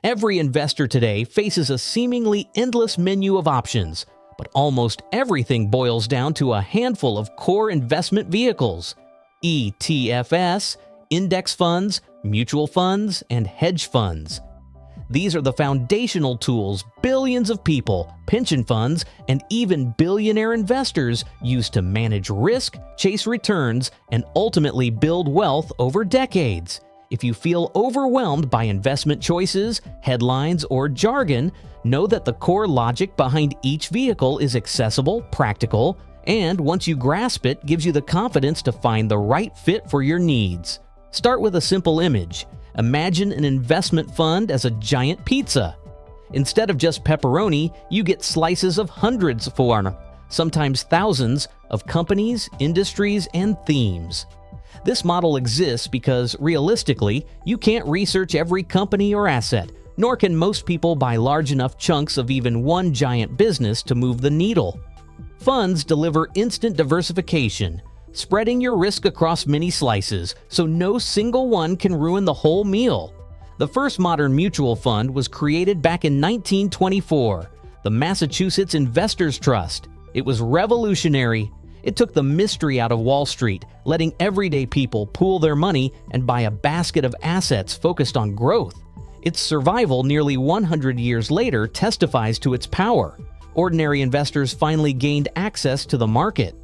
Every investor today faces a seemingly endless menu of options, but almost everything boils down to a handful of core investment vehicles: ETFs, index funds, mutual funds, and hedge funds. These are the foundational tools billions of people, pension funds, and even billionaire investors use to manage risk, chase returns, and ultimately build wealth over decades. If you feel overwhelmed by investment choices, headlines, or jargon, know that the core logic behind each vehicle is accessible, practical, and once you grasp it, gives you the confidence to find the right fit for your needs. Start with a simple image. Imagine an investment fund as a giant pizza. Instead of just pepperoni, you get slices of hundreds sometimes thousands, of companies, industries, and themes. This model exists because, realistically, you can't research every company or asset, nor can most people buy large enough chunks of even one giant business to move the needle. Funds deliver instant diversification, spreading your risk across many slices so no single one can ruin the whole meal. The first modern mutual fund was created back in 1924, the Massachusetts Investors Trust. It was revolutionary. It took the mystery out of Wall Street, letting everyday people pool their money and buy a basket of assets focused on growth. Its survival nearly 100 years later testifies to its power. Ordinary investors finally gained access to the market.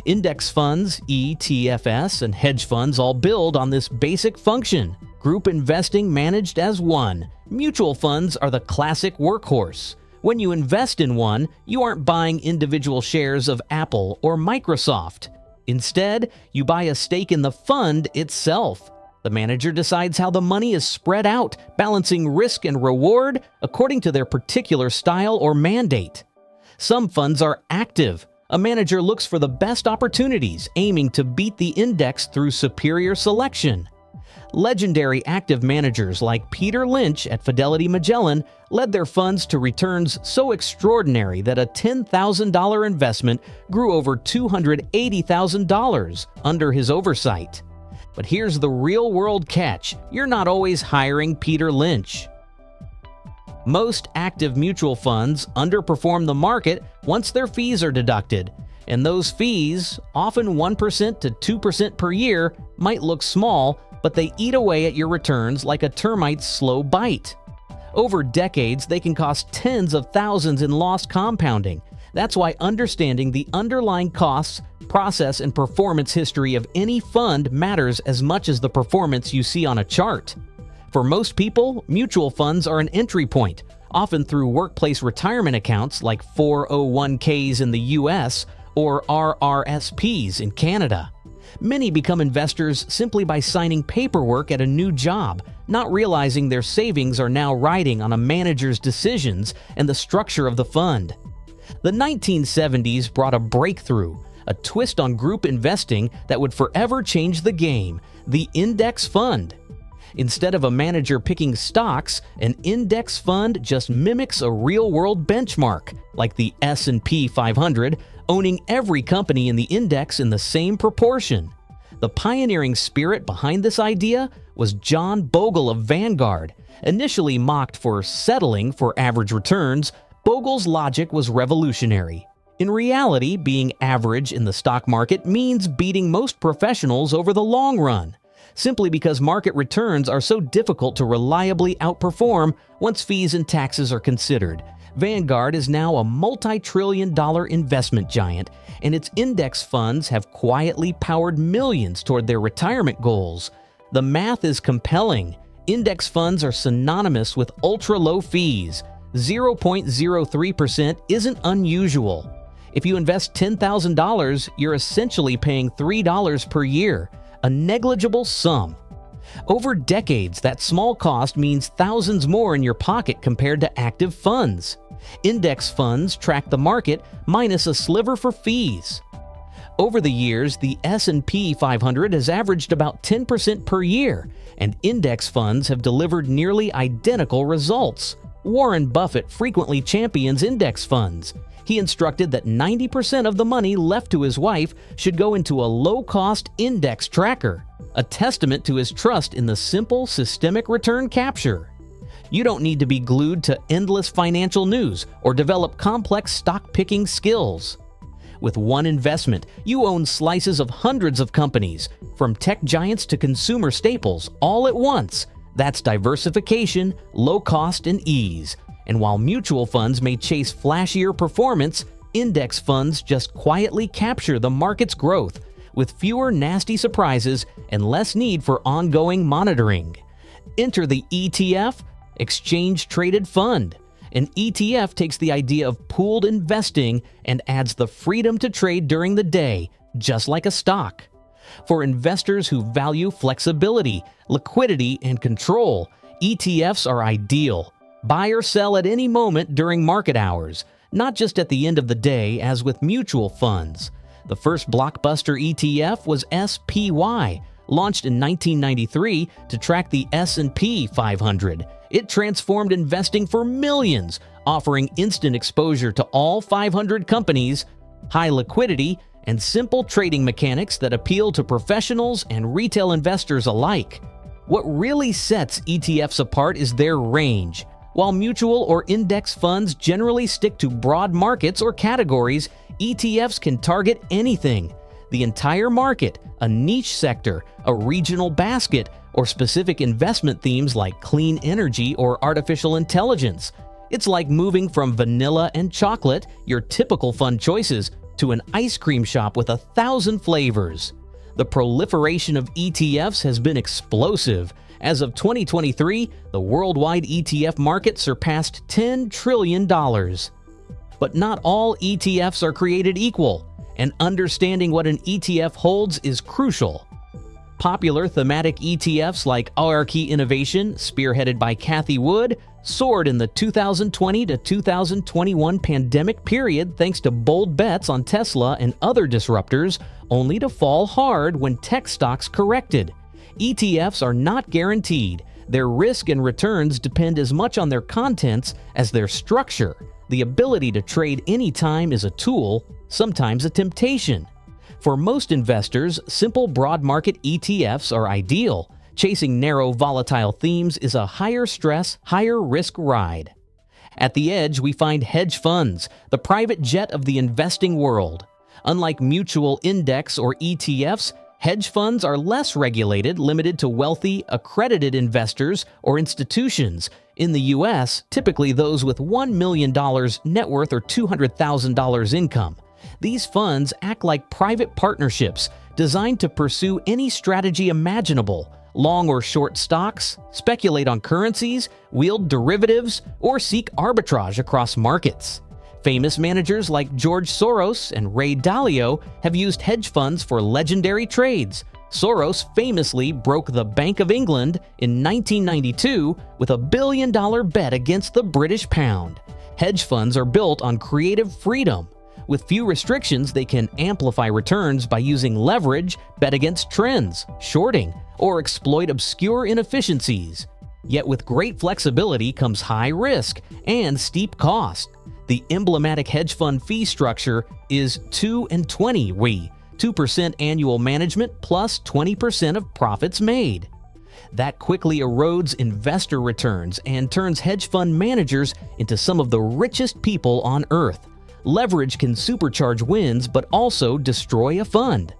Index funds, ETFs, and hedge funds all build on this basic function. Group investing managed as one. Mutual funds are the classic workhorse. When you invest in one, you aren't buying individual shares of Apple or Microsoft. Instead, you buy a stake in the fund itself. The manager decides how the money is spread out, balancing risk and reward according to their particular style or mandate. Some funds are active. A manager looks for the best opportunities, aiming to beat the index through superior selection. Legendary active managers like Peter Lynch at Fidelity Magellan led their funds to returns so extraordinary that a $10,000 investment grew over $280,000 under his oversight. But here's the real-world catch: you're not always hiring Peter Lynch. Most active mutual funds underperform the market once their fees are deducted, and those fees, often 1% to 2% per year, might look small, but they eat away at your returns like a termite's slow bite. Over decades, they can cost tens of thousands in lost compounding. That's why understanding the underlying costs, process, and performance history of any fund matters as much as the performance you see on a chart. For most people, mutual funds are an entry point, often through workplace retirement accounts like 401ks in the US or RRSPs in Canada. Many become investors simply by signing paperwork at a new job, not realizing their savings are now riding on a manager's decisions and the structure of the fund. The 1970s brought a breakthrough, a twist on group investing that would forever change the game: the index fund. Instead of a manager picking stocks, an index fund just mimics a real-world benchmark, like the S&P 500, owning every company in the index in the same proportion. The pioneering spirit behind this idea was John Bogle of Vanguard. Initially mocked for settling for average returns, Bogle's logic was revolutionary. In reality, being average in the stock market means beating most professionals over the long run, simply because market returns are so difficult to reliably outperform once fees and taxes are considered. Vanguard is now a multi-trillion-dollar investment giant, and its index funds have quietly powered millions toward their retirement goals. The math is compelling. Index funds are synonymous with ultra-low fees. 0.03% isn't unusual. If you invest $10,000, you're essentially paying $3 per year, a negligible sum. Over decades, that small cost means thousands more in your pocket compared to active funds. Index funds track the market minus a sliver for fees. Over the years, the S&P 500 has averaged about 10% per year, and index funds have delivered nearly identical results. Warren Buffett frequently champions index funds. He instructed that 90% of the money left to his wife should go into a low-cost index tracker, a testament to his trust in the simple systemic return capture. You don't need to be glued to endless financial news or develop complex stock-picking skills. With one investment, you own slices of hundreds of companies, from tech giants to consumer staples, all at once. That's diversification, low cost, and ease. And while mutual funds may chase flashier performance, index funds just quietly capture the market's growth, with fewer nasty surprises and less need for ongoing monitoring. Enter the ETF, Exchange Traded Fund. An ETF takes the idea of pooled investing and adds the freedom to trade during the day, just like a stock. For investors who value flexibility, liquidity, and control, ETFs are ideal. Buy or sell at any moment during market hours, not just at the end of the day as with mutual funds. The first blockbuster ETF was SPY, launched in 1993 to track the S&P 500. It transformed investing for millions, offering instant exposure to all 500 companies, high liquidity, and simple trading mechanics that appeal to professionals and retail investors alike. What really sets ETFs apart is their range. While mutual or index funds generally stick to broad markets or categories, ETFs can target anything: the entire market, a niche sector, a regional basket, or specific investment themes like clean energy or artificial intelligence. It's like moving from vanilla and chocolate, your typical fund choices, to an ice cream shop with 1,000 flavors. The proliferation of ETFs has been explosive. As of 2023, the worldwide ETF market surpassed $10 trillion. But not all ETFs are created equal, and understanding what an ETF holds is crucial. Popular thematic ETFs like Key Innovation, spearheaded by Cathie Wood, soared in the 2020 to 2021 pandemic period thanks to bold bets on Tesla and other disruptors, only to fall hard when tech stocks corrected. ETFs are not guaranteed. Their risk and returns depend as much on their contents as their structure. The ability to trade anytime is a tool, sometimes a temptation. For most investors, simple broad market ETFs are ideal. Chasing narrow, volatile themes is a higher stress, higher risk ride. At the edge, we find hedge funds, the private jet of the investing world. Unlike mutual index or ETFs, hedge funds are less regulated, limited to wealthy, accredited investors or institutions. In the U.S., typically those with $1 million net worth or $200,000 income. These funds act like private partnerships designed to pursue any strategy imaginable: long or short stocks, speculate on currencies, wield derivatives, or seek arbitrage across markets. Famous managers like George Soros and Ray Dalio have used hedge funds for legendary trades. Soros famously broke the Bank of England in 1992 with a $1 billion bet against the British pound. Hedge funds are built on creative freedom. With few restrictions, they can amplify returns by using leverage, bet against trends, shorting, or exploit obscure inefficiencies. Yet with great flexibility comes high risk and steep cost. The emblematic hedge fund fee structure is 2 and 20 WE, 2% annual management plus 20% of profits made. That quickly erodes investor returns and turns hedge fund managers into some of the richest people on earth. Leverage can supercharge wins but also destroy a fund.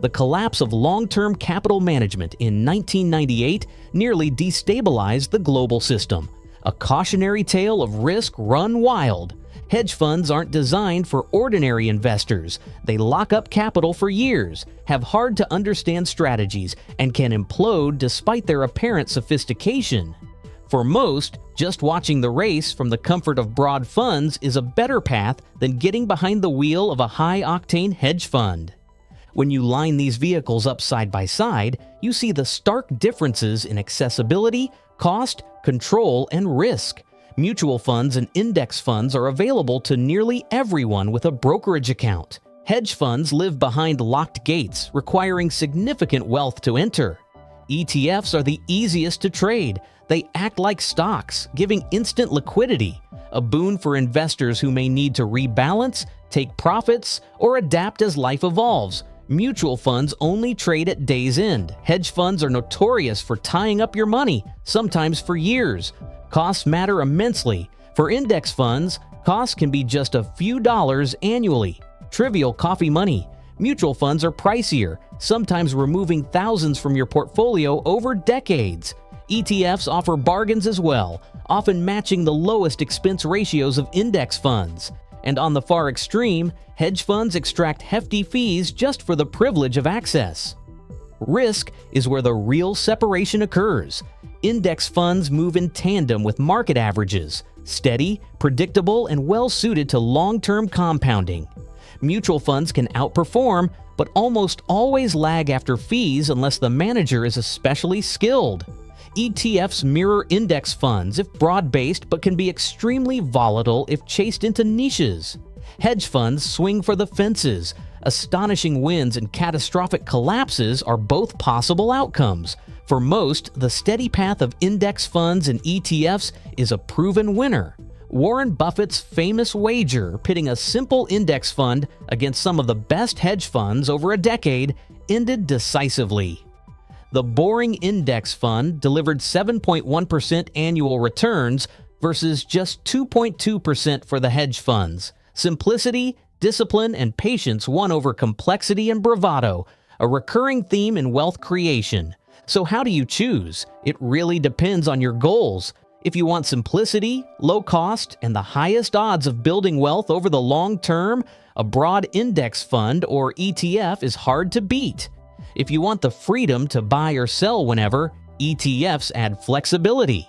The collapse of long-term capital management in 1998 nearly destabilized the global system. A cautionary tale of risk run wild. Hedge funds aren't designed for ordinary investors. They lock up capital for years, have hard-to-understand strategies, and can implode despite their apparent sophistication. For most, just watching the race from the comfort of broad funds is a better path than getting behind the wheel of a high-octane hedge fund. When you line these vehicles up side by side, you see the stark differences in accessibility, cost, control, and risk. Mutual funds and index funds are available to nearly everyone with a brokerage account. Hedge funds live behind locked gates, requiring significant wealth to enter. ETFs are the easiest to trade. They act like stocks, giving instant liquidity, a boon for investors who may need to rebalance, take profits, or adapt as life evolves. Mutual funds only trade at day's end. Hedge funds are notorious for tying up your money, sometimes for years. Costs matter immensely. For index funds, costs can be just a few dollars annually. Trivial coffee money. Mutual funds are pricier, sometimes removing thousands from your portfolio over decades. ETFs offer bargains as well, often matching the lowest expense ratios of index funds. And on the far extreme, hedge funds extract hefty fees just for the privilege of access. Risk is where the real separation occurs. Index funds move in tandem with market averages, steady, predictable, and well-suited to long-term compounding. Mutual funds can outperform, but almost always lag after fees unless the manager is especially skilled. ETFs mirror index funds if broad-based, but can be extremely volatile if chased into niches. Hedge funds swing for the fences. Astonishing wins and catastrophic collapses are both possible outcomes. For most, the steady path of index funds and ETFs is a proven winner. Warren Buffett's famous wager, pitting a simple index fund against some of the best hedge funds over a decade, ended decisively. The boring index fund delivered 7.1% annual returns versus just 2.2% for the hedge funds. Simplicity, discipline, and patience won over complexity and bravado, a recurring theme in wealth creation. So how do you choose? It really depends on your goals. If you want simplicity, low cost, and the highest odds of building wealth over the long term, a broad index fund or ETF is hard to beat. If you want the freedom to buy or sell whenever, ETFs add flexibility.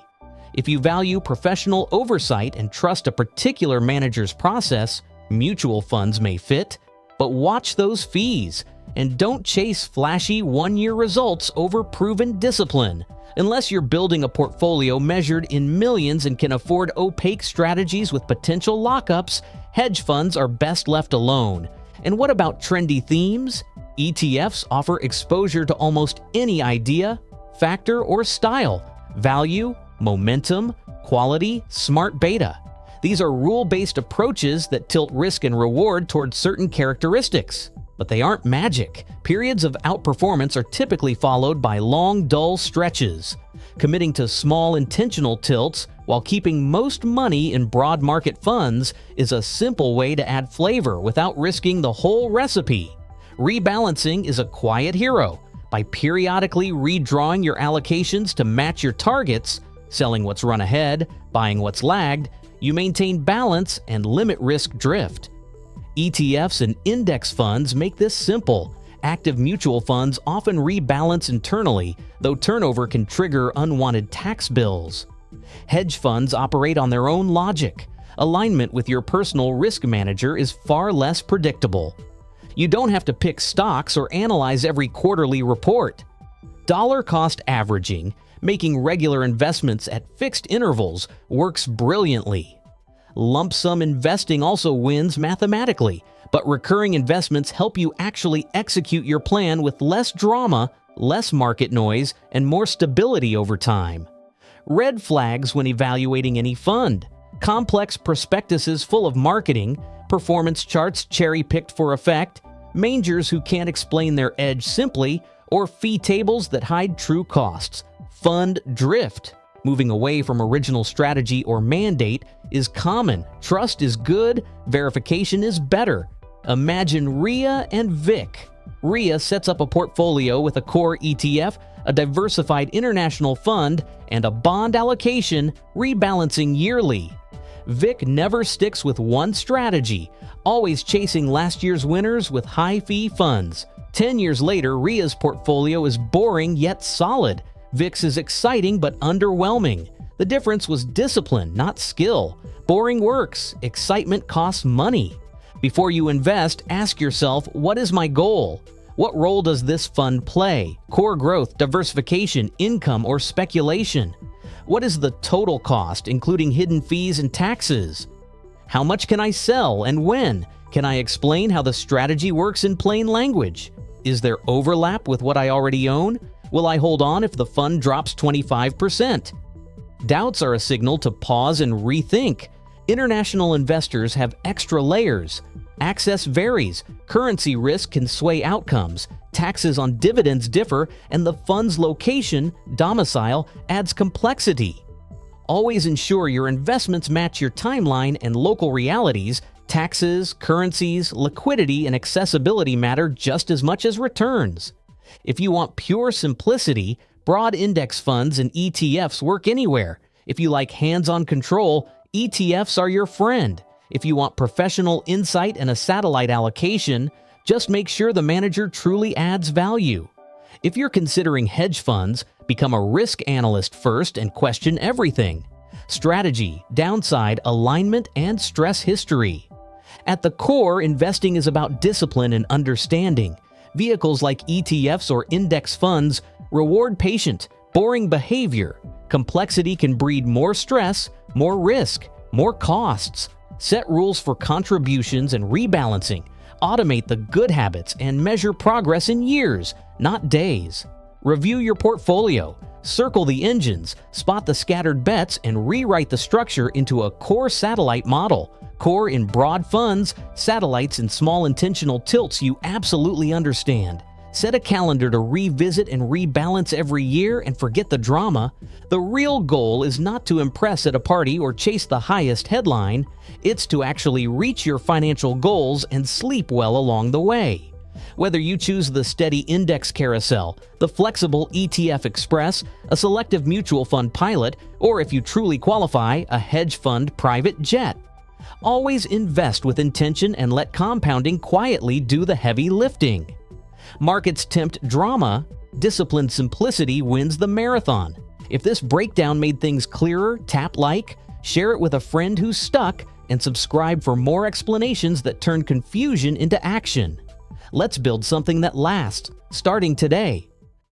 If you value professional oversight and trust a particular manager's process, mutual funds may fit. But watch those fees, and don't chase flashy one-year results over proven discipline. Unless you're building a portfolio measured in millions and can afford opaque strategies with potential lockups, hedge funds are best left alone. And what about trendy themes? ETFs offer exposure to almost any idea, factor, or style. Value, momentum, quality, smart beta. These are rule-based approaches that tilt risk and reward toward certain characteristics. But they aren't magic. Periods of outperformance are typically followed by long, dull stretches. Committing to small intentional tilts while keeping most money in broad market funds is a simple way to add flavor without risking the whole recipe. Rebalancing is a quiet hero. By periodically redrawing your allocations to match your targets, selling what's run ahead, buying what's lagged, you maintain balance and limit risk drift. ETFs and index funds make this simple. Active mutual funds often rebalance internally, though turnover can trigger unwanted tax bills. Hedge funds operate on their own logic. Alignment with your personal risk manager is far less predictable. You don't have to pick stocks or analyze every quarterly report. Dollar cost averaging, making regular investments at fixed intervals, works brilliantly. Lump sum investing also wins mathematically, but recurring investments help you actually execute your plan with less drama, less market noise, and more stability over time. Red flags when evaluating any fund: complex prospectuses full of marketing, performance charts cherry-picked for effect, mangers who can't explain their edge simply, or fee tables that hide true costs. Fund drift. Moving away from original strategy or mandate is common. Trust is good, verification is better. Imagine RIA and VIC. RIA sets up a portfolio with a core ETF, a diversified international fund, and a bond allocation, rebalancing yearly. VIC never sticks with one strategy, always chasing last year's winners with high-fee funds. 10 years later, RIA's portfolio is boring yet solid. VIC's is exciting but underwhelming. The difference was discipline, not skill. Boring works. Excitement costs money. Before you invest, ask yourself, what is my goal? What role does this fund play? Core growth, diversification, income, or speculation? What is the total cost, including hidden fees and taxes? How much can I sell and when? Can I explain how the strategy works in plain language? Is there overlap with what I already own? Will I hold on if the fund drops 25%? Doubts are a signal to pause and rethink. International investors have extra layers. Access varies, currency risk can sway outcomes, taxes on dividends differ, and the fund's location, domicile, adds complexity. Always ensure your investments match your timeline and local realities. Taxes, currencies, liquidity, and accessibility matter just as much as returns. If you want pure simplicity, broad index funds and ETFs work anywhere. If you like hands-on control, ETFs are your friend. If you want professional insight and a satellite allocation, just make sure the manager truly adds value. If you're considering hedge funds, become a risk analyst first and question everything: strategy, downside, alignment, and stress history. At the core, investing is about discipline and understanding. Vehicles like ETFs or index funds reward patient, boring behavior. Complexity can breed more stress, more risk, more costs. Set rules for contributions and rebalancing. Automate the good habits and measure progress in years, not days. Review your portfolio. Circle the engines, spot the scattered bets, and rewrite the structure into a core satellite model. Core in broad funds, satellites in small intentional tilts you absolutely understand. Set a calendar to revisit and rebalance every year and forget the drama. The real goal is not to impress at a party or chase the highest headline. It's to actually reach your financial goals and sleep well along the way. Whether you choose the steady index carousel, the flexible ETF express, a selective mutual fund pilot, or if you truly qualify, a hedge fund private jet. Always invest with intention and let compounding quietly do the heavy lifting. Markets tempt drama, disciplined simplicity wins the marathon. If this breakdown made things clearer, tap like, share it with a friend who's stuck, and subscribe for more explanations that turn confusion into action. Let's build something that lasts, starting today.